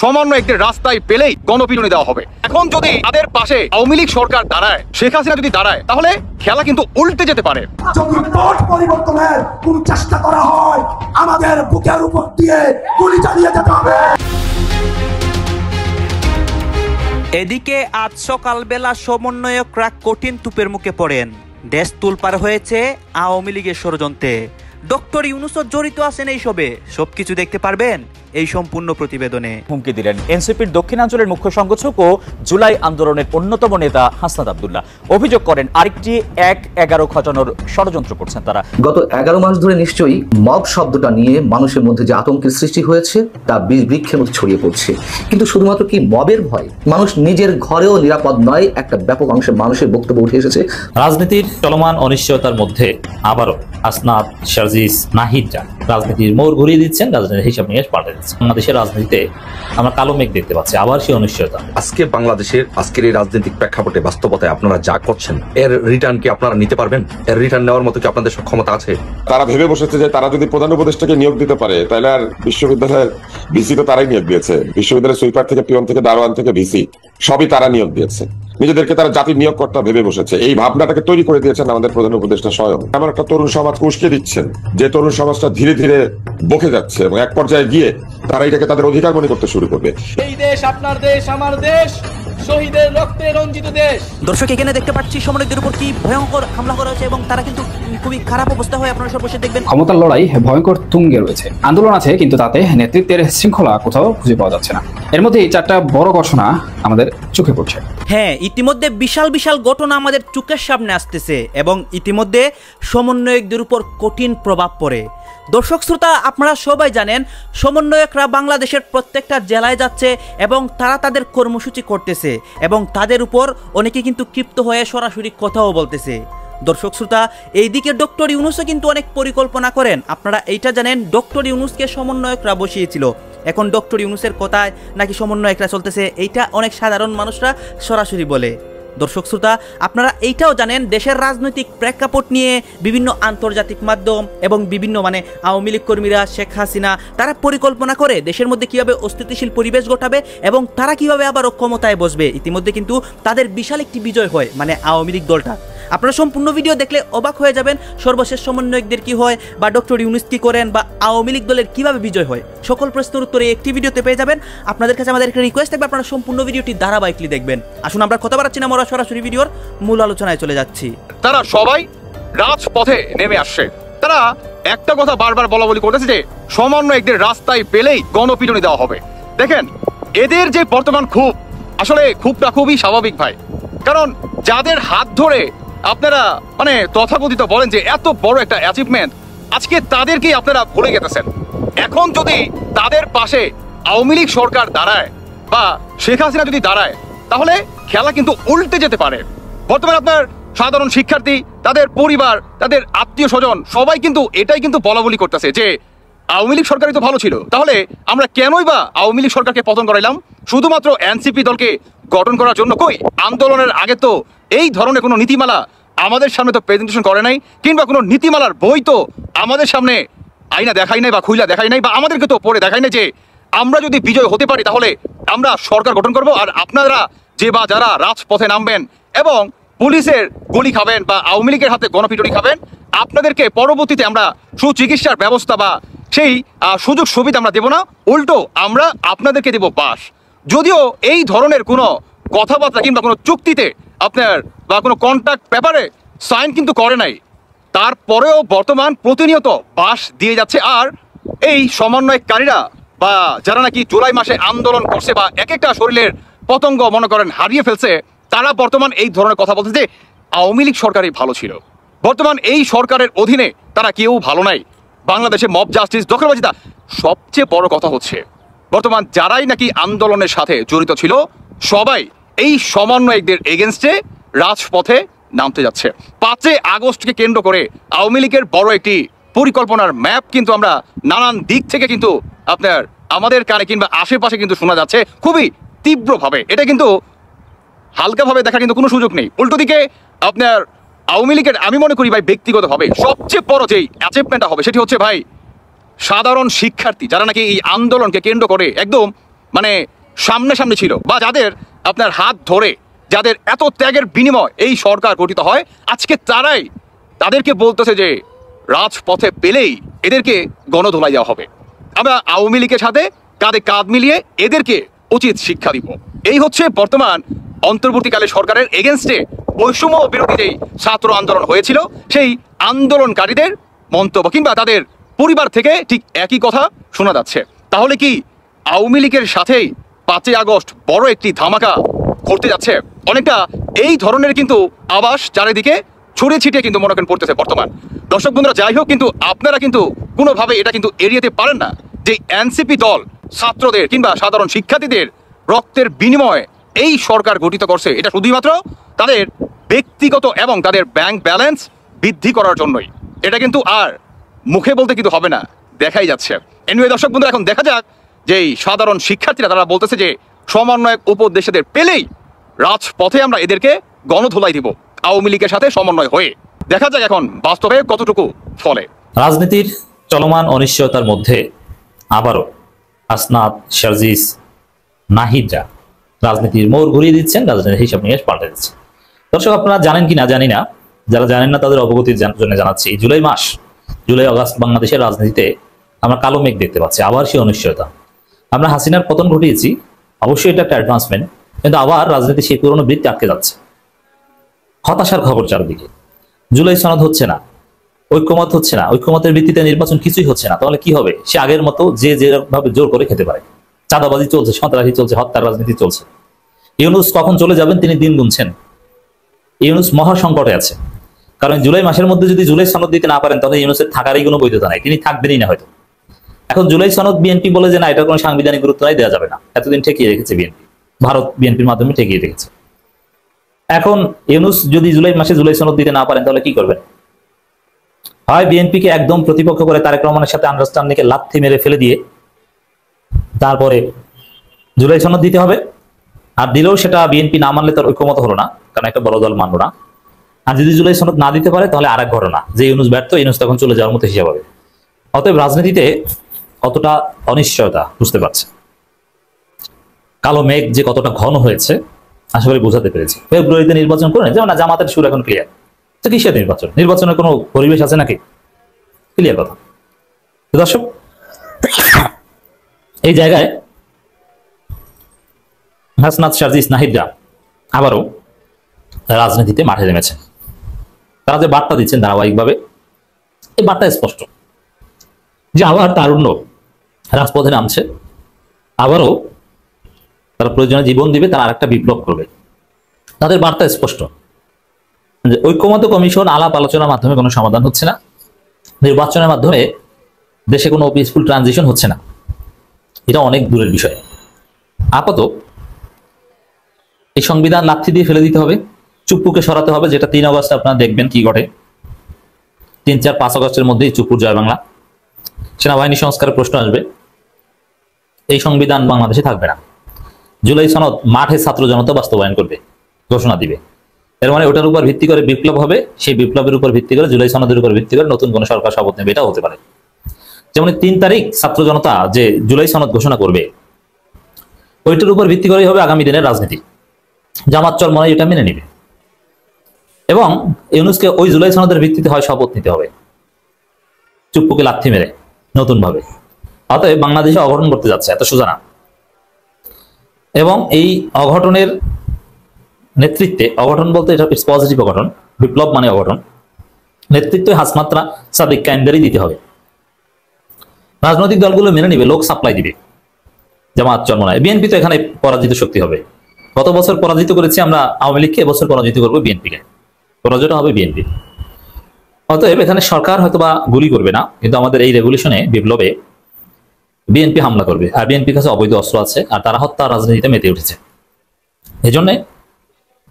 সমন্বয়কদের রাস্তায় পেলেই গণপিটুনি দেওয়া হবে। এখন যদি তাদের পাশে আওয়ামী লীগ সরকার দাঁড়ায়, শেখ হাসিনা যদি দাঁড়ায়, তাহলে খেলা কিন্তু উল্টে যেতে পারে। যদি ভোট পরিবর্তনের কোন চেষ্টা করা হয়, আমাদের বুকের উপর দিয়ে গুলি চালিয়ে যেতে হবে। এদিকে আজ সকালবেলা সমন্বয়করা কঠিন তুপের মুখে পড়েন। দেশ তুলপার হয়েছে আওয়ামী লীগের ষড়যন্ত্রে। ডক্টর ইউনূসও জড়িত আছেন এইসবে। সবকিছু দেখতে পারবেন এই সম্পূর্ণ প্রতিবেদনে। হুমকি দিলেন এনসিপির দক্ষিণাঞ্চলের মুখ্য সংগঠক ও জুলাই আন্দোলনের অন্যতম নেতা হাসনাত আব্দুল্লাহ। অভিযোগ করেন আরেকটি ১-১১ ঘটানোর ষড়যন্ত্র করছেন তারা। গত ১১ মাস ধরে নিশ্চয়ই মব শব্দটা নিয়ে মানুষের মধ্যে যে আতঙ্কের সৃষ্টি হয়েছে তা বৃক্ষের মধ্যে ছড়িয়ে পড়ছে। কিন্তু শুধুমাত্র কি মবের ভয়, মানুষ নিজের ঘরেও নিরাপদ নয়, একটা ব্যাপক অংশের মানুষের বক্তব্য উঠে এসেছে। রাজনীতির চলমান অনিশ্চয়তার মধ্যে আবারও হাসনাত, শারজিস, নাহিদরা রাজনীতির মোড় ঘুরিয়ে দিচ্ছেন, রাজনীতির হিসাব নিয়ে পাল্টে দিচ্ছেন। বাংলাদেশের রাজনীতিতে আমরা কালো মেঘ দেখতে পাচ্ছি, আবার সেই অনিশ্চয়তা। আজকে বাংলাদেশের আজকের এই রাজনৈতিক প্রেক্ষাপটে বাস্তবতায় আপনারা যা করছেন, এর রিটার্ন কি আপনারা নিতে পারবেন? এর রিটার্ন নেওয়ার মতো কি আপনাদের সক্ষমতা আছে? তারা ভেবে বসেছে যে তারা যদি প্রধান উপদেষ্টাকে নিয়োগ দিতে পারে, তাহলে আর বিশ্ববিদ্যালয়ের ভিসি তো তারাই নিয়োগ দিয়েছে। বিশ্ববিদ্যালয়ের সুইপার থেকে পিয়ন থেকে দারোয়ান থেকে ভিসি সবই তারা নিয়োগ দিয়েছে। নিজেদেরকে তারা জাতির নিয়োগকর্তা ভেবে বসেছে। এই ভাবনাটাকে তৈরি করে দিয়েছেন আমাদের প্রধান উপদেষ্টা স্বয়ং। এমন একটা তরুণ সমাজকে উস্কে দিচ্ছেন, যে তরুণ সমাজটা ধীরে ধীরে বকে যাচ্ছে এবং এক পর্যায়ে গিয়ে তারা এটাকে তাদের অধিকার মনে করতে শুরু করবে। এই দেশ আপনার দেশ, আমার দেশ, শহীদের রক্তে রঞ্জিত দেশ। দর্শক, এখানে দেখতে পাচ্ছি সমন্বয়কদের উপর কি ভয়ঙ্কর হামলা করা হয়েছে এবং তারা কিন্তু খুবই খারাপ অবস্থা হয়। আপনারা সর্বশেষ দেখবেন ক্ষমতার লড়াই ভয়ঙ্কর তুঙ্গে রয়েছে। আন্দোলন আছে, কিন্তু তাতে নেতৃত্বের শৃঙ্খলা কোথাও খুঁজে পাওয়া যাচ্ছে না। এর মধ্যে এই 4টা বড় ঘটনা আমাদের চোখে পড়ছে। হ্যাঁ, ইতিমধ্যে বিশাল বিশাল ঘটনা আমাদের চোখের সামনে আসতেছে এবং ইতিমধ্যে সমন্বয়কদের উপর কঠিন প্রভাব পড়ে। দর্শক শ্রোতা, আপনারা সবাই জানেন সমন্বয়করা বাংলাদেশের প্রত্যেকটা জেলায় যাচ্ছে এবং তারা তাদের কর্মসূচি করতেছে এবং তাদের উপর অনেকে কিন্তু ক্ষিপ্ত হয়ে সরাসরি কথাও বলতেছে। দর্শক শ্রোতা, এইদিকে ডক্টর ইউনূসও কিন্তু অনেক পরিকল্পনা করেন। আপনারা এইটা জানেন, ডক্টর ইউনূসকে সমন্বয়করা বসিয়েছিল। এখন ডক্টর ইউনূসের কথায় নাকি সমন্বয়করা চলতেছে, এইটা অনেক সাধারণ মানুষরা সরাসরি বলে। দর্শক শ্রোতা, আপনারা এইটাও জানেন দেশের রাজনৈতিক প্রেক্ষাপট নিয়ে বিভিন্ন আন্তর্জাতিক মাধ্যম এবং বিভিন্ন আওয়ামী লীগ কর্মীরা, শেখ হাসিনা, তারা পরিকল্পনা করে দেশের মধ্যে কিভাবে অস্থিতিশীল পরিবেশ ঘটাবে এবং তারা কিভাবে আবারও ক্ষমতায় বসবে। ইতিমধ্যে কিন্তু তাদের বিশাল একটি বিজয় হয়, আওয়ামী লীগ দলটা। আপনারা সম্পূর্ণ ভিডিও দেখলে অবাক হয়ে যাবেন সর্বশেষ সমন্বয়কদের কি হয় বা ডক্টর ইউনূস কি করেন বা আওয়ামী লীগ দলের কিভাবে বিজয় হয়। সকল প্রশ্নের উত্তরে একটি ভিডিওতে পেয়ে যাবেন। আপনাদের কাছে আমাদের একটা রিকোয়েস্ট থাকবে, আপনারা সম্পূর্ণ ভিডিওটি ধারাবাহিকলি দেখবেন। আসুন আমরা কথা বাড়াচ্ছি না, আমরা সরাসরি ভিডিওর মূল আলোচনায় চলে যাচ্ছি। তারা সবাই রাজপথে নেমে আসছে। তারা একটা কথা বারবার বলা বলি করতেছে যে সমন্বয়কদের রাস্তায় পেলেই গণপিটুনি দেওয়া হবে। দেখেন, এদের যে বর্তমান ক্ষোভ, আসলে ক্ষোভটা খুবই স্বাভাবিক ভাই। কারণ যাদের হাত ধরে আপনারা তথাকথিত বলেন যে এত বড় একটা অ্যাচিভমেন্ট, আজকে তাদেরকেই আপনারা ভুলে গেছেন। এখন যদি তাদের পাশে আওয়ামী লীগ সরকার দাঁড়ায় বা শেখ হাসিনা যদি দাঁড়ায়, তাহলে খেলা কিন্তু উল্টে যেতে পারে। বর্তমানে আপনার সাধারণ শিক্ষার্থী, তাদের পরিবার, তাদের আত্মীয় স্বজন সবাই কিন্তু এটাই কিন্তু বলা বলি করতেছে যে আওয়ামী লীগ সরকারই তো ভালো ছিল, তাহলে আমরা কেনই বা আওয়ামী লীগ সরকারকে পতন করাইলাম শুধুমাত্র এনসিপি দলকে গঠন করার জন্য? কই, আন্দোলনের আগে তো এই ধরনের কোনো নীতিমালা আমাদের সামনে তো প্রেজেন্টেশন করে নাই, কিংবা কোনো নীতিমালার বই তো আমাদের সামনে আইনা দেখাই নাই বা খুইলা দেখাই নাই, বা আমাদেরকে তো পড়ে দেখাই নাই যে আমরা যদি বিজয় হতে পারি তাহলে আমরা সরকার গঠন করব আর আপনারা যে বা যারা রাজপথে নামবেন এবং পুলিশের গুলি খাবেন বা আওয়ামী লীগের হাতে গণপিটুনি খাবেন, আপনাদেরকে পরবর্তীতে আমরা সুচিকিৎসার ব্যবস্থা বা সেই সুযোগ সুবিধা আমরা দেব না, উল্টো আমরা আপনাদেরকে দেব বাস। যদিও এই ধরনের কোনো কথাবার্তা কিংবা কোনো চুক্তিতে আপনার বা কোনো কন্ট্রাক্ট পেপারে সাইন কিন্তু করে নাই, তারপরেও বর্তমান প্রতিনিয়ত বাস দিয়ে যাচ্ছে। আর এই সমন্বয়কারীরা বা যারা নাকি জুলাই মাসে আন্দোলন করছে বা এক একটা শরীরের পতঙ্গ মনে করেন হারিয়ে ফেলছে, তারা বর্তমান এই ধরনের কথা বলছে যে আওয়ামী লীগ সরকারই ভালো ছিল। বর্তমান এই সরকারের অধীনে তারা কেউ ভালো নাই। বাংলাদেশে মব জাস্টিস, দখলবাজিতা, সবচেয়ে বড় কথা হচ্ছে বর্তমান যারাই নাকি আন্দোলনের সাথে জড়িত ছিল সবাই এই সমন্বয়কদের এগেনস্টে রাজপথে নামতে যাচ্ছে। 5 আগস্টকে কেন্দ্র করে আওয়ামী লীগের বড় একটি পরিকল্পনার ম্যাপ কিন্তু আমরা নানান দিক থেকে কিন্তু আপনার আমাদের কানে কিংবা আশেপাশে কিন্তু শোনা যাচ্ছে খুবই তীব্রভাবে। এটা কিন্তু হালকাভাবে দেখা কিন্তু কোনো সুযোগ নেই। উল্টো দিকে আপনার আওয়ামী লীগের আমি মনে করি ভাই ব্যক্তিগতভাবে সবচেয়ে বড় যেই অ্যাচিভমেন্টটা হবে সেটি হচ্ছে ভাই সাধারণ শিক্ষার্থী যারা নাকি এই আন্দোলনকে কেন্দ্র করে একদম মানে সামনাসামনি ছিল, বা যাদের আপনার হাত ধরে, যাদের এত ত্যাগের বিনিময় এই সরকার গঠিত হয়, আজকে তারাই তাদেরকে বলতেছে যে রাজপথে পেলেই এদেরকে গণধোলাই দেওয়া হবে। আমরা আওয়ামী লীগের সাথে কাঁধে কাঁধ মিলিয়ে এদেরকে উচিত শিক্ষা দিব। এই হচ্ছে বর্তমান অন্তর্বর্তীকালে সরকারের এগেনস্টে বৈষম্য বিরোধী যেই ছাত্র আন্দোলন হয়েছিল, সেই আন্দোলনকারীদের মন্তব্য, কিংবা তাদের পরিবার থেকে ঠিক একই কথা শোনা যাচ্ছে। তাহলে কি আওয়ামী লীগের সাথেই 5ই আগস্ট বড় একটি ধামাকা ঘটতে যাচ্ছে? অনেকটা এই ধরনের কিন্তু আভাস চারিদিকে ছড়িয়ে ছিটিয়ে কিন্তু মনে করেন পড়তেছে বর্তমান। দর্শক বন্ধুরা, যাই হোক, কিন্তু আপনারা কিন্তু কোনোভাবে এটা কিন্তু এড়িয়ে পারেন না যে এনসিপি দল ছাত্রদের কিংবা সাধারণ শিক্ষার্থীদের রক্তের বিনিময়ে এই সরকার গঠিত করছে। এটা শুধুমাত্র তাদের ব্যক্তিগত এবং তাদের ব্যাংক ব্যালেন্স বৃদ্ধি করার জন্যই। এটা কিন্তু আর মুখে বলতে কিন্তু হবে না, দেখাই যাচ্ছে। এনিওয়ে দর্শক বন্ধুরা, এখন দেখা যাক যে সাধারণ শিক্ষার্থীরা তারা বলতেছে যে সমন্বয়ক উপদেষ্টাদের পেলেই রাজপথে আমরা এদেরকে গণধোলাই দিব আওয়ামী লীগের সাথে সমন্বয় হয়ে। দেখা যাক এখন বাস্তবে কতটুকু ফলে। রাজনীতির চলমান অনিশ্চয়তার মধ্যে আবারও হাসনাত, শারজিস, নাহিদরা রাজনীতির মোড় ঘুরিয়ে দিচ্ছেন, রাজনীতির হিসাব নিয়ে পাল্টে দিচ্ছেন। দর্শক, আপনারা জানেন কিনা জানি না, যারা জানেন না তাদের অবগতির জন্য জানাচ্ছি, জুলাই মাস, জুলাই আগস্ট বাংলাদেশের রাজনীতিতে আমরা কালো মেঘ দেখতে পাচ্ছি। আবার সেই অনিশ্চয়তা। আমরা হাসিনার পতন ঘটিয়েছি, অবশ্যই এটা একটা অ্যাডভান্সমেন্ট, কিন্তু আবার রাজনীতি সেই পুরনো বৃত্তি আটকে যাচ্ছে। হতাশার খবর চারদিকে। জুলাই সনদ হচ্ছে না, ঐক্যমত হচ্ছে না, ঐক্যমতের ভিত্তিতে নির্বাচন কিছুই হচ্ছে না। তাহলে কি হবে? সে আগের মতো যে যেভাবে জোর করে খেতে পারে। চাঁদাবাজি চলছে, সন্ত্রাসী চলছে, হত্যার রাজনীতি চলছে। ইউনূস কখন চলে যাবেন তিনি দিন গুনছেন। ইউনূস মহা সংকটে আছে, কারণ জুলাই মাসের মধ্যে যদি জুলাই সনদ দিতে না পারেন তাহলে ইউনূসের থাকারই কোনো বৈধতা নাই, তিনি থাকবেনই না হয়তো। এখন জুলাই সনদ বিএনপি বলে যে না, এটার কোনো সাংবিধানিক গুরুত্ব নাই, দেওয়া যাবে না। এতদিন ঠেকিয়ে রেখেছে বিএনপি, ভারত বিএনপির মাধ্যমে ঠেকিয়ে রেখেছে। এখন ইউনূস যদি জুলাই মাসে জুলাই সনদ দিতে না পারেন তাহলে কি করবেন? হয় বিএনপিকে একদম প্রতিপক্ষ করে তারেক রহমানের সাথে আন্ডারস্ট্যান্ডিংকে লাথি মেরে ফেলে দিয়ে তারপরে জুলাই সনদ দিতে হবে, আর দিলেও সেটা বিএনপি না মানলে তার ঐক্যমত হলো না, কারণ একটা বড় দল মানলো না। আর যদি জুলাই সনদ না দিতে পারে তাহলে আরেক ঘটনা, যে ইউনূস ব্যর্থ, ইউনূস তখন চলে যাওয়ার মতো হিসাব হবে। অতএব রাজনীতিতে কতটা অনিশ্চয়তা বুঝতে পারছে। কালো মেঘ যে কতটা ঘন হয়েছে আশা করি বোঝাতে পেরেছি। ফেব্রুয়ারিতে নির্বাচন করে, যেমন জামাতের সুর এখন ক্লিয়ার। তো কিসের নির্বাচন? নির্বাচনের কোনো পরিবেশ আছে নাকি? ক্লিয়ার কথা। দর্শক, এই জায়গায় হাসনাত, শারজিস, নাহিদরা আবারও রাজনীতিতে মাঠে নেমেছেন। তারা যে বার্তা দিচ্ছেন ধারাবাহিকভাবে, এই বার্তা স্পষ্ট যে আবার তারুণ্য রাজপথে নামছে, আবারও তারা প্রয়োজনে জীবন দিবে, তারা আরেকটা বিপ্লব করবে। তাদের বার্তা স্পষ্ট যে ঐক্যমত্য কমিশন আলাপ আলোচনার মাধ্যমে কোনো সমাধান হচ্ছে না, নির্বাচনের মাধ্যমে দেশে কোনো পিসফুল ট্রানজিশন হচ্ছে না, এটা অনেক দূরের বিষয়। আপাতত এই সংবিধান লাথি দিয়ে ফেলে দিতে হবে, চুপ্পুকে সরাতে হবে, যেটা 3 আগস্ট আপনারা দেখবেন কি ঘটে। 3, 4, 5 আগস্টের মধ্যেই চুপ্পুর জয় বাংলা। সেনাবাহিনী সংস্কারের প্রশ্ন আসবে, এই সংবিধান বাংলাদেশে থাকবে না। জুলাই সনদ মাঠে ছাত্র জনতা বাস্তবায়ন করবে, ঘোষণা দিবে। এর মানে ওটার উপর ভিত্তি করে বিপ্লব হবে, সেই বিপ্লবের উপর ভিত্তি করে জুলাই সনদের উপর ভিত্তি করে নতুন কোন সরকার শপথ নেবে, এটাও হতে পারে। যেমন 3 তারিখ ছাত্র জনতা যে জুলাই সনদ ঘোষণা করবে, ওইটার উপর ভিত্তি করেই হবে আগামী দিনের রাজনীতি। জামাত চরমনাই এটা মেনে নিবে, এবং ইউনূসকে ওই জুলাই সনদের ভিত্তিতে হয় শপথ নিতে হবে, চুপ্পুকে লাথি মেরে নতুন ভাবে। অতএব বাংলাদেশে অঘটন করতে যাচ্ছে, এত সোজা না। এবং এই অঘটনের নেতৃত্বে, অঘটন বলতে এটা ইটস পজিটিভ অঘটন, বিপ্লব মানে অঘটন, নেতৃত্বে হাসমাত্রা সাদিক কায়েমদেরই দিতে হবে। রাজনৈতিক দলগুলো মেনে নিবে, লোক সাপ্লাই দিবে, জামাত চরমনাই। বিএনপি তো এখানে পরাজিত শক্তি হবে। গত বছর পরাজিত করেছি আমরা আওয়ামী লীগকে, এবছর পরাজিত করবো বিএনপিকে, পরাজয়টা হবে বিএনপি। অতএব এখানে সরকার হয়তোবা গুলি করবে না, কিন্তু আমাদের এই রেগুলেশনে, বিপ্লবে বিএনপি হামলা করবে। আর বিএনপির কাছে অবৈধ অস্ত্র আছে, আর তারা হত্যা রাজনীতিতে মেতে উঠেছে। এই জন্যে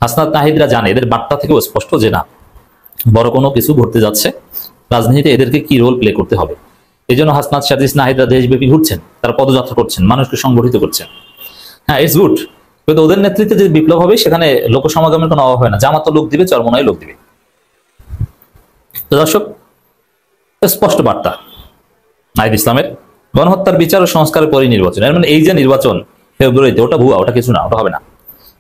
হাসনাত, নাহিদরা জানে, এদের বার্তা থেকেও স্পষ্ট যে না, বড় কোনো কিছু ঘটতে যাচ্ছে, রাজনীতিতে এদেরকে কি রোল প্লে করতে হবে। এই জন্য হাসনাত, শারজিস, নাহিদরা দেশব্যাপী ঘুরছেন, তারা পদযাত্রা করছেন, মানুষকে সংগঠিত করছেন। হ্যাঁ, ইটস গুড, কিন্তু ওদের নেতৃত্বে যে বিপ্লব হবে সেখানে লোক সমাগমের কোনো অভাব হয় না। জামাত লোক দিবে, চরমনাই লোক দিবে। তো দর্শক, স্পষ্ট বার্তা নাহিদ ইসলামের, গণহত্যার বিচার ও সংস্কারের পরই নির্বাচন। এর মানে এই যে নির্বাচন, ফেব্রুয়ারিতে, ওটা ভুয়া, ওটা কিছু না, ওটা হবে না।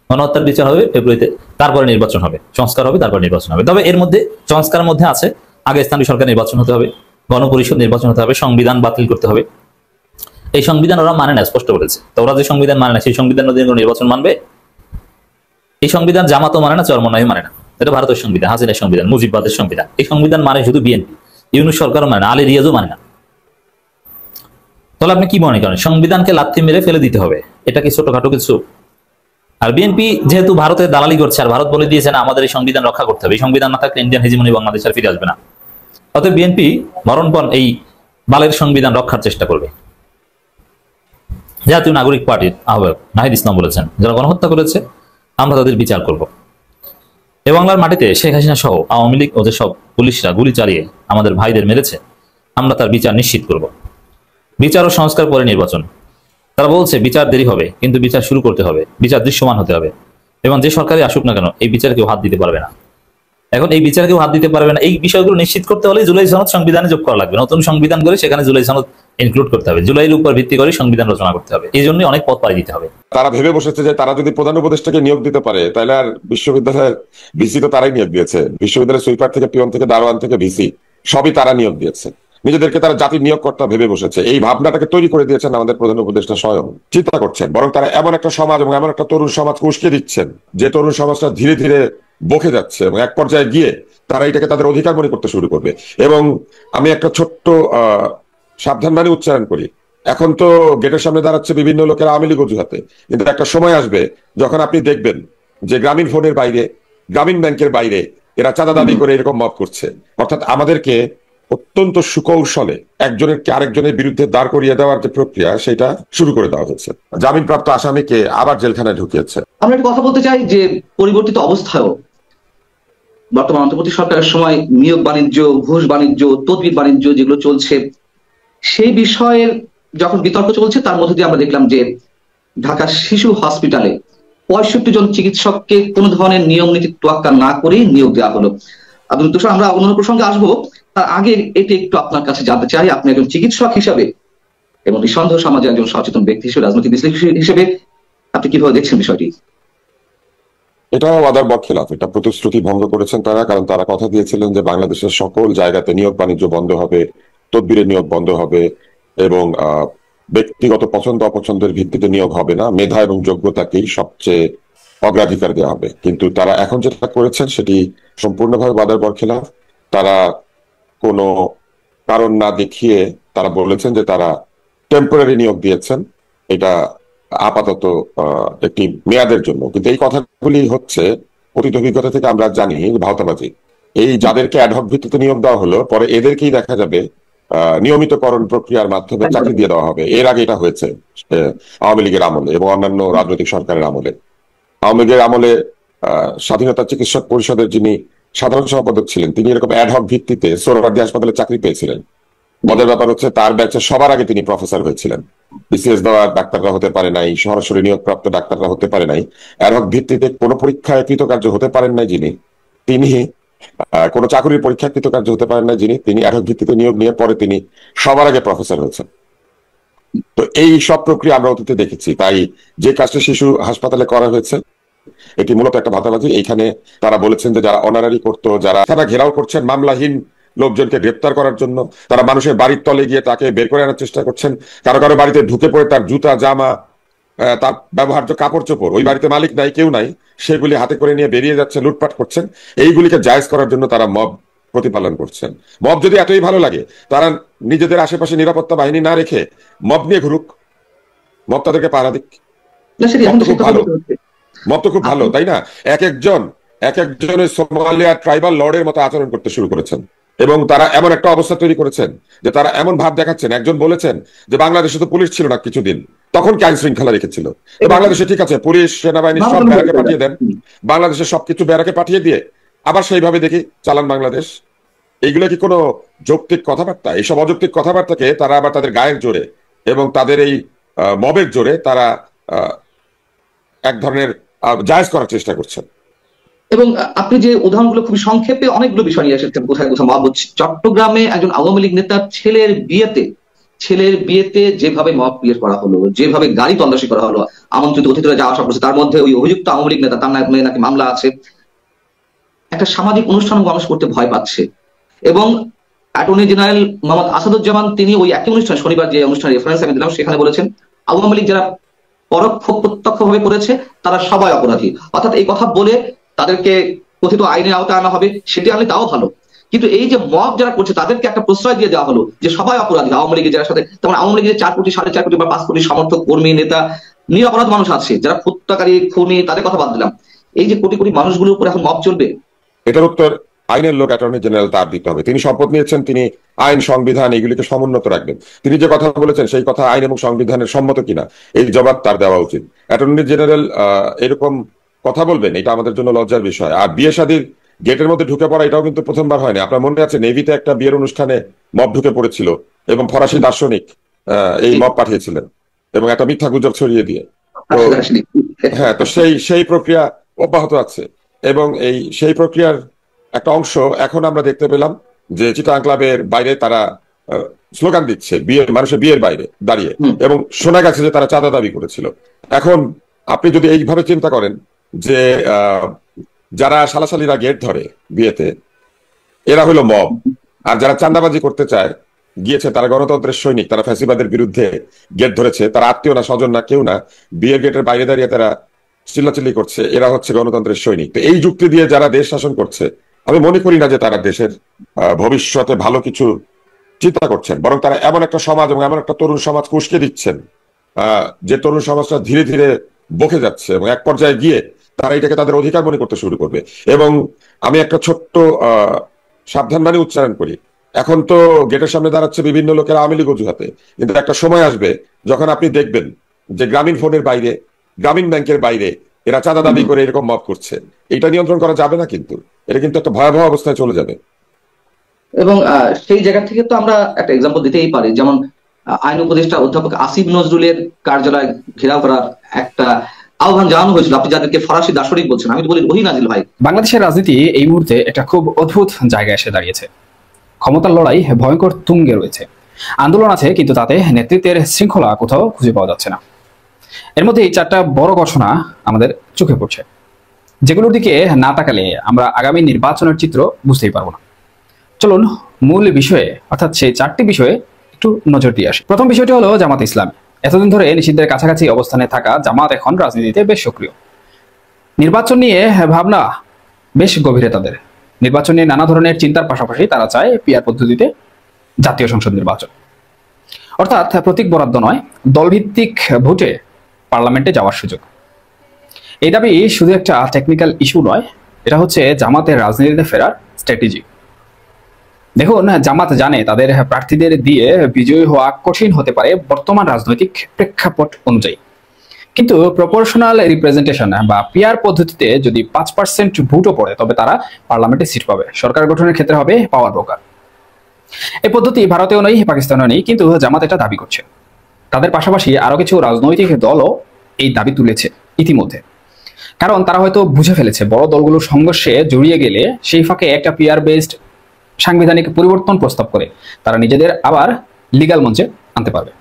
গণহত্যার বিচার হবে ফেব্রুয়ারিতে, তারপরে নির্বাচন হবে, সংস্কার হবে, তারপর নির্বাচন হবে। তবে এর মধ্যে সংস্কারের মধ্যে আছে আগে স্থানীয় সরকার নির্বাচন হতে হবে, গণপরিষদ নির্বাচন হতে হবে, সংবিধান বাতিল করতে হবে। এই সংবিধান ওরা মানে না, স্পষ্ট বলেছে। তো ওরা যে সংবিধান মানে না, সেই সংবিধান নির্বাচন মানবে? এই সংবিধান জামাতও মানে না, চরমনাইও মানে না। এটা ভারতের সংবিধান, হাসিনার সংবিধান, মুজিববাদের সংবিধান। এই সংবিধান মানে শুধু বিএনপি, ইউনূস সরকারও মানে না, আলী রিয়াজও মানে না। তাহলে আপনি কি মনে করেন সংবিধানকে লাথি মেরে ফেলে দিতে হবে? এটা কি ছোটখাটো কিছু? আর বিএনপি যেহেতু ভারতের দালালি করছে, আর ভারত বলে দিয়েছে না আমাদের এই সংবিধান রক্ষা করতে হবে, এই সংবিধান না থাকলে ইন্ডিয়ান হেজিমনি বাংলাদেশ আর ফিরে আসবে না। অতএব বিএনপি মরণপণ এই বালের সংবিধান রক্ষার চেষ্টা করবে। জাতীয় নাগরিক পার্টির আহ্বায়ক নাহিদ ইসলাম বলেছেন, যারা গণহত্যা করেছে আমরা তাদের বিচার করব। এ বাংলার মাটিতে শেখ হাসিনা সহ আওয়ামী লীগ ও যেসব পুলিশরা গুলি চালিয়ে আমাদের ভাইদের মেরেছে, আমরা তার বিচার নিশ্চিত করব। বিচার ও সংস্কার পরে নির্বাচন। তারা বলছে বিচার দেরি হবে, কিন্তু বিচার শুরু করতে হবে, বিচার দৃশ্যমান হতে হবে, এবং যে সরকারই আসুক না কেন এই বিচার কেউ হাত দিতে পারবে না। এখন এই বিচার কেউ হাত দিতে পারবে না, এই বিষয়গুলো নিশ্চিত করতে হলে জুলাই সনদ সংবিধানে যোগ করা লাগবে। নতুন সংবিধান করে সেখানে জুলাই সনদ ইনক্লুড করতে হবে, জুলাইয়ের উপর ভিত্তি করে সংবিধান রচনা করতে হবে। এই জন্য অনেক পথ পাড়ি দিতে হবে। তারা ভেবে বসেছে যে তারা যদি প্রধান উপদেষ্টাকে নিয়োগ দিতে পারে, তাহলে আর বিশ্ববিদ্যালয়ের ভিসি তো তারাই নিয়োগ দিয়েছে। বিশ্ববিদ্যালয়ের সুইপার থেকে পিয়ন থেকে দারোয়ান থেকে ভিসি সবই তারা নিয়োগ দিয়েছে। নিজেদেরকে তারা জাতির নিয়োগকর্তা ভেবে বসেছে। এই ভাবনাটাকে তৈরি করে দিয়েছেন আমাদের প্রধান উপদেষ্টা স্বয়ং। চিন্তা করছেন, বরং তারা এমন একটা সমাজ এবং এমন একটা তরুণ সমাজ উস্কে দিচ্ছেন, যে তরুণ সমাজটা ধীরে ধীরে বকে যাচ্ছে, এবং এক পর্যায়ে গিয়ে তারা এটাকে তাদের অধিকার মনে করতে শুরু করবে। এবং আমি একটা ছোট্ট সাবধান বাণী উচ্চারণ করি, এখন তো গেটের সামনে দাঁড়াচ্ছে বিভিন্ন লোকের আওয়ামী লীগ অজুহাতে, কিন্তু একটা সময় আসবে যখন আপনি দেখবেন যে গ্রামীণ ফোনের বাইরে, গ্রামীণ ব্যাংকের বাইরে এরা চাঁদা দাবি করে এরকম মত করছে। অর্থাৎ আমাদেরকে অত্যন্ত সুকৌশলে একজনের আরেকজনের বিরুদ্ধে দাঁড় করিয়ে দেওয়ার যে প্রক্রিয়া, সেটা শুরু করে দেওয়া হয়েছে। জামিনপ্রাপ্ত আসামিকে আবার জেলখানায় ঢুকিয়েছে। আমরা একটা কথা বলতে চাই যে পরিবর্তিত অবস্থায়ও বর্তমান অন্তর্বর্তী সরকারের সময় নিয়োগ বাণিজ্য, ঘুষ বাণিজ্য, তদবির বাণিজ্য যেগুলো চলছে, সেই বিষয়ের যখন বিতর্ক চলছে, তার মধ্যে দিয়ে আমরা দেখলাম যে ঢাকা শিশু হসপিটালে ৬৫ জন চিকিৎসককে কোন ধরনের নিয়ম নীতি তোয়াক্কা না করে নিয়োগ দেওয়া হলো। আব্দুল তুষার, আমরা অন্য প্রসঙ্গে আসবো, তার আগে এটি একটু আপনার কাছে জানতে চাই, আপনি একজন চিকিৎসক হিসাবে এবং নিঃসন্দেহ সমাজে একজন সচেতন ব্যক্তি হিসেবে, রাজনৈতিক বিশ্লেষক হিসেবে আপনি কিভাবে দেখছেন বিষয়টি? এটা ওয়াদার বরখেলাফ, এটা প্রতিশ্রুতি ভঙ্গ করেছেন তারা। কারণ তারা কথা দিয়েছিলেন যে বাংলাদেশের সকল জায়গাতে নিয়োগ বাণিজ্য বন্ধ হবে, তদবিরের নিয়োগ বন্ধ হবে, এবং ব্যক্তিগত পছন্দ অপছন্দের ভিত্তিতে নিয়োগ হবে না, মেধা এবং যোগ্যতাকেই সবচেয়ে অগ্রাধিকার দেওয়া হবে। কিন্তু তারা এখন যেটা করেছেন সেটি সম্পূর্ণভাবে ওয়াদার বরখেলাফ। তারা কোনো কারণ না দেখিয়ে তারা বলেছেন যে তারা টেম্পোরারি নিয়োগ দিয়েছেন, এটা আপাতত একটি মেয়াদের জন্য। কিন্তু এই কথাগুলি হচ্ছে অতীত অভিজ্ঞতা থেকে আমরা জানি ভাওতাবাজি। এই যাদেরকে অ্যাডহক ভিত্তিতে নিয়োগ দেওয়া হলো, পরে এদেরকেই দেখা যাবে নিয়মিতকরণ প্রক্রিয়ার মাধ্যমে চাকরি দিয়ে দেওয়া হবে। এর আগে এটা হয়েছে আওয়ামী লীগের আমলে এবং অন্যান্য রাজনৈতিক সরকারের আমলে। আওয়ামী লীগের আমলে স্বাধীনতা চিকিৎসক পরিষদের যিনি সাধারণ সম্পাদক ছিলেন, তিনি এরকম অ্যাডহক ভিত্তিতে সোহরাওয়ার্দী হাসপাতালে চাকরি পেয়েছিলেন। মজার ব্যাপার হচ্ছে তার ব্যাচে সবার আগে তিনি প্রফেসর হয়েছিলেন। বিসিএস দেওয়া ডাক্তাররা হতে পারে নাই, সরাসরি নিয়োগপ্রাপ্ত ডাক্তাররা হতে পারে নাই, অ্যাডহক ভিত্তিতে কোনো পরীক্ষায় কৃতকার্য হতে পারেন নাই যিনি, তিনি কোনো চাকরির পরীক্ষায় কৃতকার্য হতে পারেন না যিনি, তিনি অ্যাডহক ভিত্তিতে নিয়োগ নিয়ে পরে তিনি সবার আগে প্রফেসর হয়েছেন। তো এই সব প্রক্রিয়া আমরা অতীতে দেখেছি। তাই যে কাজটা শিশু হাসপাতালে করা হয়েছে এটি মূলত একটা ভাতাবাজি। এইখানে তারা বলেছেন যে যারা অনারারি করতো, যারা তারা ঘেরাও করছেন মামলাহীন লোকজনকে গ্রেপ্তার করার জন্য, তারা মানুষের বাড়ির তলে গিয়ে তাকে বের করে আনার চেষ্টা করছেন, কারো কারো বাড়িতে ঢুকে পড়ে তার জুতা জামা, তার ব্যবহার্য কাপড় চোপড়, ওই বাড়িতে মালিক নাই, কেউ নাই, সেগুলি হাতে করে নিয়ে বেরিয়ে যাচ্ছেন, লুটপাট করছেন। এইগুলিকে জায়েজ করার জন্য তারা মব প্রতিপালন করছেন। মব যদি এতই ভালো লাগে, তারা নিজেদের আশেপাশে নিরাপত্তা বাহিনী না রেখে মব নিয়ে ঘুরুক, মব তাদেরকে পাহারা দিক। মব তো খুব ভালো, তাই না? এক একজনের সোমালিয়া ট্রাইবাল লর্ডের মতো আচরণ করতে শুরু করেছেন, এবং তারা এমন একটা অবস্থা তৈরি করেছেন যে তারা এমন ভাব দেখাচ্ছেন। একজন বলেছেন যে বাংলাদেশে তো পুলিশ ছিল না কিছুদিন, তখন কি আইন শৃঙ্খলা রেখেছিল? বাংলাদেশে ঠিক আছে পুলিশ সেনাবাহিনী সব ব্যারাকে পাঠিয়ে দেন, বাংলাদেশে সবকিছু ব্যারাকে পাঠিয়ে দিয়ে আবার সেইভাবে দেখি চালান বাংলাদেশ। এইগুলো কি কোনো যৌক্তিক কথাবার্তা? এইসব অযৌক্তিক কথাবার্তাকে তারা আবার তাদের গায়ের জোরে এবং তাদের এই মবের জোরে তারা এক ধরনের জায়েজ করার চেষ্টা করছেন। এবং আপনি যে উদাহরণগুলো খুবই সংক্ষেপে অনেকগুলো বিষয় নিয়ে এসেছেন। কোথায় কোথাও মব হচ্ছে, চট্টগ্রামে একজন আওয়ামী লীগ নেতার ছেলের বিয়েতে ছেলের বিয়েতে যেভাবে মব ক্রিয়েট করা হলো, যেভাবে গাড়ি তল্লাশি করা হলো, আমন্ত্রিত অতিথিরা যাওয়া আসা করছে, তার মধ্যে ওই অভিযুক্ত আওয়ামী লীগ নেতা, তার নাকি মামলা আছে। একটা সামাজিক অনুষ্ঠান মানুষ করতে ভয় পাচ্ছে। এবং অ্যাটর্নি জেনারেল মোহাম্মদ আসাদুজ্জামান তিনি ওই একই অনুষ্ঠান, শনিবার যে অনুষ্ঠানের রেফারেন্স আমি দিলাম, সেখানে বলেছেন আওয়ামী লীগ যারা পরোক্ষ প্রত্যক্ষভাবে করেছে তারা সবাই অপরাধী। অর্থাৎ এই কথা বলে তাদেরকে কথিত আইনের আওতায় আনা হবে, সেটি আনলে তাও ভালো। কিন্তু এই যে মব যারা করছে তাদেরকে একটা প্রশ্রয় দিয়ে দেওয়া হলো যে সবাই অপরাধী। আওয়ামী লীগের যারা সাথে, তেমন আওয়ামী লীগের 4 কোটি 4.5 কোটি বা 5 কোটি সমর্থক, কর্মী, নেতা, নিরপরাধ মানুষ আছে যারা হত্যাকারী, খুনি, তাদের কথা বাদ দিলাম। এই যে কোটি কোটি মানুষগুলোর উপর এখন মব চলবে, এটার উত্তর আইনের লোক অ্যাটর্নি জেনারেল তার দিতে হবে। তিনি শপথ নিয়েছেন, তিনি আইন সংবিধান এগুলিকে সমুন্নত রাখবেন। তিনি যে কথা বলেছেন সেই কথা আইন এবং সংবিধানের সম্মত কিনা এই জবাব তার দেওয়া উচিত। অ্যাটর্নি জেনারেল এরকম কথা বলবেন, এটা আমাদের জন্য লজ্জার বিষয়। আর বিয়ে শাদীর গেটের মধ্যে ঢুকে পড়া এটাও কিন্তু প্রথমবার হয়নি। আপনার মনে আছে নেভিতে একটা বিয়ের অনুষ্ঠানে মব ঢুকে পড়েছিল এবং ফরাসি দার্শনিক এই মব পাঠিয়েছিলেন এবং একটা মিথ্যা গুজব ছড়িয়ে দিয়ে। তো হ্যাঁ, তো সেই প্রক্রিয়া অব্যাহত আছে এবং সেই প্রক্রিয়ার একটা অংশ এখন আমরা দেখতে পেলাম যে চিটাগাং ক্লাবের বাইরে তারা স্লোগান দিচ্ছে মানুষের বিয়ের বাইরে দাঁড়িয়ে, এবং শোনা গেছে যে তারা চাঁদা দাবি করেছিল। এখন আপনি যদি এইভাবে চিন্তা করেন যে যারা সালাসালিরা গেট ধরে বিয়েতে এরা হলো মব, আর যারা চাঁদাবাজি করতে চায় গিয়েছে তারা গণতন্ত্রের সৈনিক, তারা ফ্যাসিবাদের বিরুদ্ধে গেট ধরেছে, তারা আত্মীয় না, স্বজন না, কেউ না, বিয়ের গেটের বাইরে দাঁড়িয়ে তারা চিল্লাচিল্লি করছে, এরা হচ্ছে গণতন্ত্রের সৈনিক। তো এই যুক্তি দিয়ে যারা দেশ শাসন করছে আমি মনে করি না যে তারা দেশের ভবিষ্যতে ভালো কিছু চিন্তা করছেন, বরং তারা এমন একটা সমাজ এবং এমন একটা তরুণ সমাজ উস্কে দিচ্ছেন যে তরুণ সমাজটা ধীরে ধীরে বকে যাচ্ছে এবং এক পর্যায়ে গিয়ে তারা এটাকে তাদের অধিকার মনে করতে শুরু করবে। এবং আমি একটা ছোট্ট সাবধান বাণী উচ্চারণ করি, এখন তো গেটের সামনে দাঁড়াচ্ছে বিভিন্ন লোকেরা আওয়ামী লীগ অজুহাতে, কিন্তু একটা সময় আসবে যখন আপনি দেখবেন যে গ্রামীণ ফোনের বাইরে, গ্রামীণ ব্যাংকের বাইরে এরা চাঁদা দাবি করে এরকম মব করছে। এটা নিয়ন্ত্রণ করা যাবে না, কিন্তু এটা কিন্তু একটা ভয়াবহ অবস্থায় চলে যাবে। এবং সেই জায়গা থেকে তো আমরা একটা এক্সাম্পল দিতেই পারি, যেমন আইন উপদেষ্টা অধ্যাপক আসিফ নজরুলের কার্যালয় ঘেরাও করার একটা আহ্বান জানানো হয়েছিল। আপনি যাদেরকে ফরাসি দার্শনিক বলছেন, আমি তো বলি ওহি নাজিল ভাই। বাংলাদেশের রাজনীতি এই মুহূর্তে একটা খুব অদ্ভুত জায়গায় এসে দাঁড়িয়েছে। ক্ষমতার লড়াই ভয়ঙ্কর তুঙ্গে রয়েছে, আন্দোলন আছে কিন্তু তাতে নেতৃত্বের শৃঙ্খলা কোথাও খুঁজে পাওয়া যাচ্ছে না। এর মধ্যে এই 4টা বড় ঘটনা আমাদের চোখে পড়ছে, যেগুলোর দিকে না তাকালে আমরা আগামী নির্বাচনের চিত্র বুঝতেই পারবো না। চলুন মূল বিষয়ে, অর্থাৎ সেই 4টি বিষয়ে একটু নজর দিয়ে আসি। প্রথম বিষয়টি হলো জামাত ইসলামী। এতদিন ধরে নিষিদ্ধের কাছাকাছি অবস্থানে থাকা জামাত এখন রাজনীতিতে বেশ সক্রিয়। নির্বাচন নিয়ে ভাবনা বেশ গভীরে তাদের। নির্বাচন নিয়ে নানা ধরনের চিন্তার পাশাপাশি তারা চায় পিআর পদ্ধতিতে জাতীয় সংসদ নির্বাচন, অর্থাৎ প্রতীক বরাদ্দ নয়, দলভিত্তিক ভোটে পার্লামেন্টে যাওয়ার সুযোগ। এই দাবি শুধু একটা টেকনিক্যাল ইস্যু নয়, এটা হচ্ছে জামাতের রাজনীতিতে ফেরার স্ট্র্যাটেজি। দেখুন, জামাত জানে তাদের প্রার্থীদের দিয়ে বিজয়ী হওয়া কঠিন হতে পারে বর্তমান রাজনৈতিক প্রেক্ষাপট অনুযায়ী, কিন্তু প্রপোর্শনাল রিপ্রেজেন্টেশন বা পিআর পদ্ধতিতে যদি 5% ভোটও পড়ে তবে তারা পার্লামেন্টে সিট পাবে। সরকার গঠনের ক্ষেত্রে হবে পাওয়ার ব্রোকার। এই পদ্ধতি ভারতেও নেই, পাকিস্তানেও নেই, কিন্তু জামাত এটা দাবি করছে। তাদের পাশাপাশি আরো কিছু রাজনৈতিক দলও এই দাবি তুলেছে ইতিমধ্যে, কারণ তারা হয়তো বুঝে ফেলেছে বড় দলগুলোর সংঘর্ষে জড়িয়ে গেলে সেই ফাঁকে একটা পিআর বেসড সাংবিধানিক পরিবর্তন প্রস্তাব করে তারা নিজেদের আবার লিগ্যাল মঞ্চে আনতে পারবে।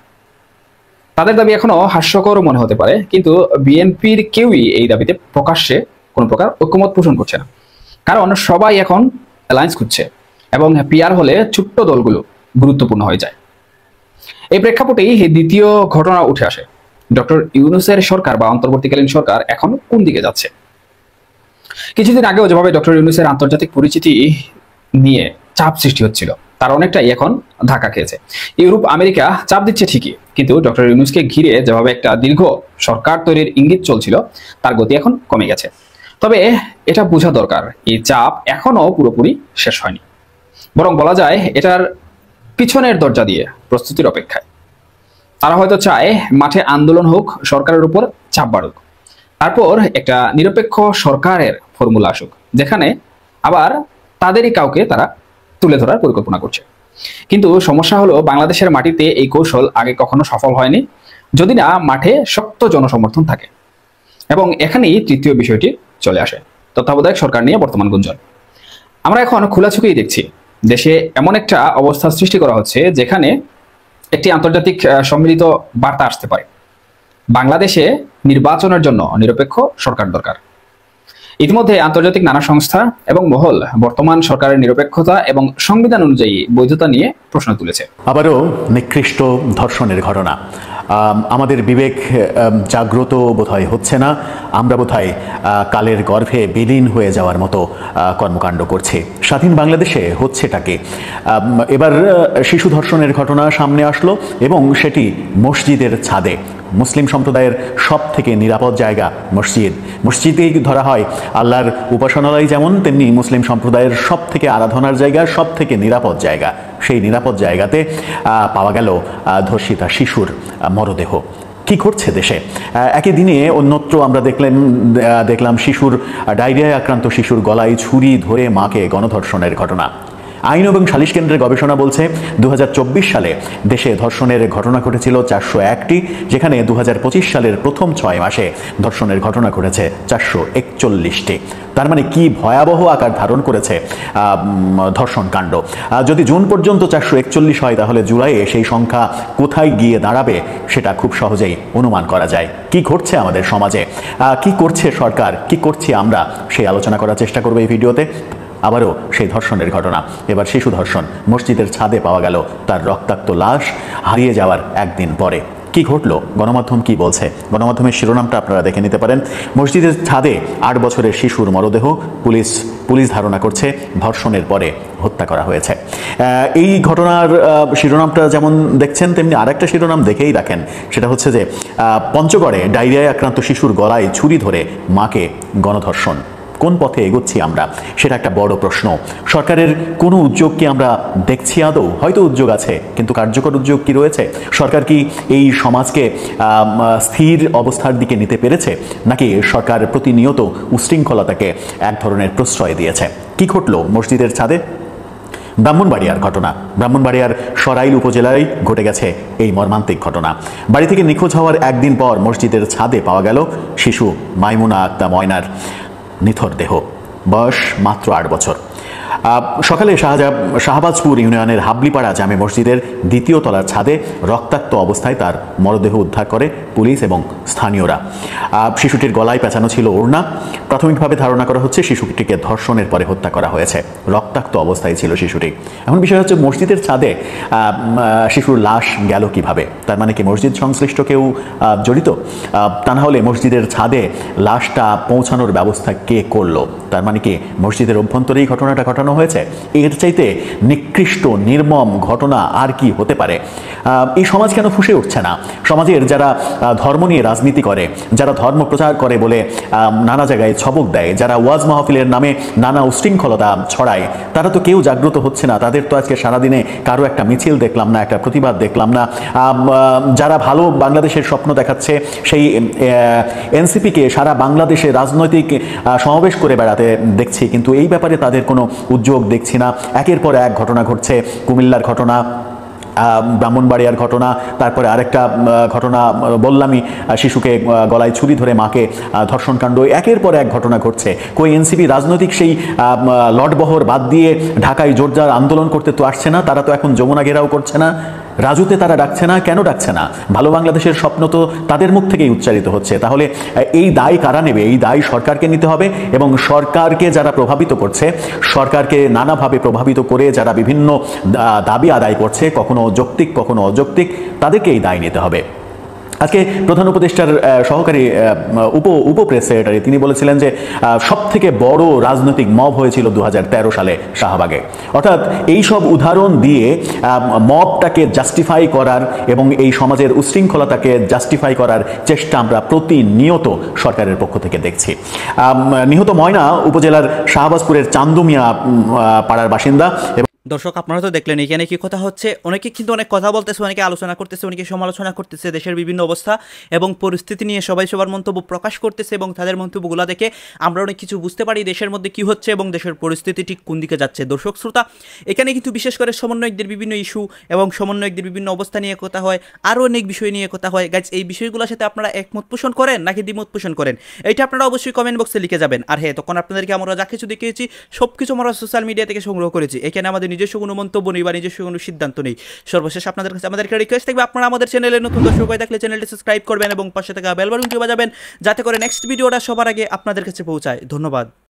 তাদের দাবি এখনো হাস্যকর মনে হতে পারে, কিন্তু বিএনপির কেউই এই দাবিতে প্রকাশ্যে কোনো প্রকার ঐক্যমত পোষণ করছে না, কারণ সবাই এখন অ্যালায়েন্স খুঁজছে এবং পিআর হলে ছোট্ট দলগুলো গুরুত্বপূর্ণ হয়ে যায়। এই প্রেক্ষাপটেই দ্বিতীয় ঘটনা উঠে আসে, ডক্টর ইউনূসের সরকার বা অন্তর্বর্তীকালীন সরকার এখন কোন দিকে যাচ্ছে। কিছুদিন আগেও যেভাবে ডক্টর ইউনূসের আন্তর্জাতিক পরিচিতি নিয়ে চাপ সৃষ্টি হচ্ছিল, তার অনেকটাই এখন ধাক্কা খেয়েছে। ইউরোপ, আমেরিকা চাপ দিচ্ছে ঠিকই, কিন্তু ডক্টর ইউনূসকে ঘিরে যেভাবে একটা দীর্ঘ সরকার তৈরির ইঙ্গিত চলছিল তার গতি এখন কমে গেছে। তবে এটা বোঝা দরকার, এই চাপ এখনো পুরোপুরি শেষ হয়নি, বরং বলা যায় এটার পিছনের দরজা দিয়ে প্রস্তুতির অপেক্ষায়। তারা হয়তো চায় মাঠে আন্দোলন হোক, সরকারের উপর চাপ বাড়ুক, তারপর একটা নিরপেক্ষ সরকারের ফর্মুলা আসুক, যেখানে আবার তাদেরই কাউকে তারা তুলে ধরার পরিকল্পনা করছে। কিন্তু সমস্যা হলো বাংলাদেশের মাটিতে এই কৌশল আগে কখনো সফল হয়নি, যদি না মাঠে শক্ত জনসমর্থন থাকে। এবং এখানেই তৃতীয় বিষয়টি চলে আসে, তত্ত্বাবধায়ক সরকার নিয়ে বর্তমান গুঞ্জন। আমরা এখন খোলা চোখেই দেখছি দেশে এমন একটা অবস্থা সৃষ্টি করা হচ্ছে যেখানে একটি আন্তর্জাতিক সম্মিলিত বার্তা আসতে পারে। বাংলাদেশে নির্বাচনের জন্য নিরপেক্ষ সরকার দরকার। ইতিমধ্যে আন্তর্জাতিক নানা সংস্থা এবং মহল বর্তমান সরকারের নিরপেক্ষতা এবং সংবিধান অনুযায়ী বৈধতা নিয়ে প্রশ্ন তুলেছে। আবারও নিকৃষ্ট ধর্ষণের ঘটনা। আমাদের বিবেক জাগ্রত বোধহয় হচ্ছে না, আমরা বোধহয় কালের গর্ভে বিলীন হয়ে যাওয়ার মতো কর্মকাণ্ড করছে। স্বাধীন বাংলাদেশে হচ্ছেটাকে এবার শিশু ধর্ষণের ঘটনা সামনে আসলো এবং সেটি মসজিদের ছাদে। মুসলিম সম্প্রদায়ের সব থেকে নিরাপদ জায়গা মসজিদেই ধরা হয় আল্লাহর উপাসনালয়, যেমন তেমনি মুসলিম সম্প্রদায়ের সব থেকে আরাধনার জায়গা, সব থেকে নিরাপদ জায়গা। সেই নিরাপদ জায়গাতে পাওয়া গেল ধর্ষিতা শিশুর মরদেহ। কি ঘটছে দেশে? একই দিনে অন্যত্র আমরা দেখলাম শিশুর ডায়রিয়ায় আক্রান্ত শিশুর গলায় ছুরি ধরে মাকে গণধর্ষণের ঘটনা। আইন এবং সালিশ কেন্দ্রের গবেষণা বলছে 2024 সালে দেশে ধর্ষণের ঘটনা ঘটেছিল 401টি, যেখানে 2025 সালের প্রথম 6 মাসে ধর্ষণের ঘটনা ঘটেছে 441টি। তার মানে কি ভয়াবহ আকার ধারণ করেছে ধর্ষণ কাণ্ড। যদি জুন পর্যন্ত 441 হয়, তাহলে জুলাইয়ে সেই সংখ্যা কোথায় গিয়ে দাঁড়াবে সেটা খুব সহজেই অনুমান করা যায়। কি ঘটছে আমাদের সমাজে, কি করছে সরকার, কি করছি আমরা, সেই আলোচনা করার চেষ্টা করবো এই ভিডিওতে। আবারও সেই ধর্ষণের ঘটনা, এবার শিশু ধর্ষণ। মসজিদের ছাদে পাওয়া গেল তার রক্তাক্ত লাশ হারিয়ে যাওয়ার একদিন পরে। কি ঘটলো, গণমাধ্যম কি বলছে? গণমাধ্যমের শিরোনামটা আপনারা দেখে নিতে পারেন। মসজিদের ছাদে 8 বছরের শিশুর মরদেহ, পুলিশ ধারণা করছে ধর্ষণের পরে হত্যা করা হয়েছে। এই ঘটনার শিরোনামটা যেমন দেখছেন, তেমনি আরেকটা শিরোনাম দেখেই রাখেন। সেটা হচ্ছে যে পঞ্চগড়ে ডায়রিয়ায় আক্রান্ত শিশুর গলায় ছুরি ধরে মাকে গণধর্ষণ। কোন পথে এগোচ্ছি আমরা, সেটা একটা বড় প্রশ্ন। সরকারের কোনো উদ্যোগ কি আমরা দেখছি আদৌ? হয়তো উদ্যোগ আছে, কিন্তু কার্যকর উদ্যোগ কি রয়েছে? সরকার কি এই সমাজকে স্থির অবস্থার দিকে নিতে পেরেছে, নাকি সরকার প্রতিনিয়ত উশৃঙ্খলতাকে এক ধরনের প্রশ্রয় দিয়েছে? কি ঘটলো মসজিদের ছাদে? ব্রাহ্মণবাড়িয়ার ঘটনা। ব্রাহ্মণবাড়িয়ার সরাইল উপজেলায় ঘটে গেছে এই মর্মান্তিক ঘটনা। বাড়ি থেকে নিখোঁজ হওয়ার একদিন পর মসজিদের ছাদে পাওয়া গেল শিশু মাইমুনা আক্তা ময়নার নিথর দেহ, বয়স মাত্র 8 বছর। সকালে শাহবাজপুর ইউনিয়নের হাবলিপাড়া জামে মসজিদের 2য় তলার ছাদে রক্তাক্ত অবস্থায় তার মরদেহ উদ্ধার করে পুলিশ এবং স্থানীয়রা। শিশুটির গলায় পেঁচানো ছিল ওড়না। প্রাথমিকভাবে ধারণা করা হচ্ছে শিশুটিকে ধর্ষণের পরে হত্যা করা হয়েছে। রক্তাক্ত অবস্থায় ছিল শিশুটি। এখন বিষয় হচ্ছে, মসজিদের ছাদে শিশুর লাশ গেল কিভাবে? তার মানে কি মসজিদ সংশ্লিষ্ট কেউ জড়িত? তা না হলে মসজিদের ছাদে লাশটা পৌঁছানোর ব্যবস্থা কে করলো? তার মানে কি মসজিদের অভ্যন্তরেই ঘটনাটা ঘটানো হয়েছে? এর চাইতে নিকৃষ্ট নির্মম ঘটনা আর কি হতে পারে? এই সমাজ কেন ফুঁসে উঠছে না? সমাজের যারা ধর্ম নিয়ে রাজনীতি করে, যারা ধর্ম প্রচার করে বলে নানা জায়গায় ছবক দেয়, যারা ওয়াজ মাহফিলের নামে নানা উশৃঙ্খলতা ছড়ায়, তারা তো কেউ জাগ্রত হচ্ছে না। তাদের তো আজকে সারাদিনে কারো একটা মিছিল দেখলাম না, একটা প্রতিবাদ দেখলাম না। যারা ভালো বাংলাদেশের স্বপ্ন দেখাচ্ছে, সেই এনসিপিকে সারা বাংলাদেশে রাজনৈতিক সমাবেশ করে বেড়াতে দেখছি, কিন্তু এই ব্যাপারে তাদের কোনো উদ্যোগ দেখছি না। একের পর এক ঘটনা ঘটছে। কুমিল্লার ঘটনা, ব্রাহ্মণবাড়িয়ার ঘটনা, তারপরে আরেকটা ঘটনা বললামই, শিশুকে গলায় ছুরি ধরে মাকে ধর্ষণকাণ্ড। একের পর এক ঘটনা ঘটছে। কই এনসিপি রাজনৈতিক সেই লটবহর বাদ দিয়ে ঢাকায় জোরদার আন্দোলন করতে তো আসছে না? তারা তো এখন যমুনা ঘেরাও করছে না, রাজুতে তারা ডাকছে না। কেন ডাকছে না? ভালো বাংলাদেশের স্বপ্ন তো তাদের মুখ থেকেই উচ্চারিত হচ্ছে। তাহলে এই দায় কারা নেবে? এই দায় সরকারকে নিতে হবে। এবং সরকারকে যারা প্রভাবিত করছে, সরকারকে নানাভাবে প্রভাবিত করে যারা বিভিন্ন দাবি আদায় করছে, কখনো যৌক্তিক কখনো অযৌক্তিক, তাদেরকে এই দায় নিতে হবে। আজকে প্রধান উপদেষ্টার সহকারী উপপ্রেস সেক্রেটারি তিনি বলেছিলেন যে সব থেকে বড় রাজনৈতিক মব হয়েছিল 2013 সালে শাহবাগে। অর্থাৎ এই সব উদাহরণ দিয়ে মবটাকে জাস্টিফাই করার এবং এই সমাজের উশৃঙ্খলতাকে জাস্টিফাই করার চেষ্টা আমরা প্রতিনিয়ত সরকারের পক্ষ থেকে দেখছি। নিহত ময়না উপজেলার শাহবাজপুরের চান্দুমিয়া পাড়ার বাসিন্দা। দর্শক, আপনারা তো দেখলেন এখানে কি কথা হচ্ছে। অনেকে কিন্তু অনেক কথা বলতেছে, অনেকে আলোচনা করতেছে, অনেকে সমালোচনা করতেছে দেশের বিভিন্ন অবস্থা এবং পরিস্থিতি নিয়ে সবাই সবার মন্তব্য প্রকাশ করতেছে এবং তাদের মন্তব্যগুলো দেখে আমরা অনেক কিছু বুঝতে পারি দেশের মধ্যে কি হচ্ছে এবং দেশের পরিস্থিতি ঠিক কোন দিকে যাচ্ছে। দর্শক শ্রোতা, এখানে কিন্তু বিশেষ করে সমন্বয়কদের বিভিন্ন ইস্যু এবং সমন্বয়কদের বিভিন্ন অবস্থা নিয়ে কথা হয়, আরও অনেক বিষয় নিয়ে কথা হয়। গাইজ, এই বিষয়গুলোর সাথে আপনারা একমত পোষণ করেন নাকি দ্বিমত পোষণ করেন, এইটা আপনারা অবশ্যই কমেন্ট বক্সে লিখে যাবেন। আর হ্যাঁ, তখন আপনাদেরকে আমরা যা কিছু দেখিয়েছি সব কিছু আমরা সোশ্যাল মিডিয়া থেকে সংগ্রহ করেছি। এখানে আমাদের নিজস্ব কোনো মন্তব্য নেই বা নিজস্ব কোনো সিদ্ধান্ত নেই। সর্বশেষ আপনাদের কাছে আমাদের একটা রিকোয়েস্ট থাকবে, আপনারা আমাদের চ্যানেলে নতুন দর্শক হয়ে থাকলে চ্যানেলটি সাবস্ক্রাইব করবেন এবং পাশে থাকা বেল বাটনটি বাজাবেন, যাতে করে নেক্সট ভিডিওটা সবার আগে আপনাদের কাছে পৌঁছায়। ধন্যবাদ।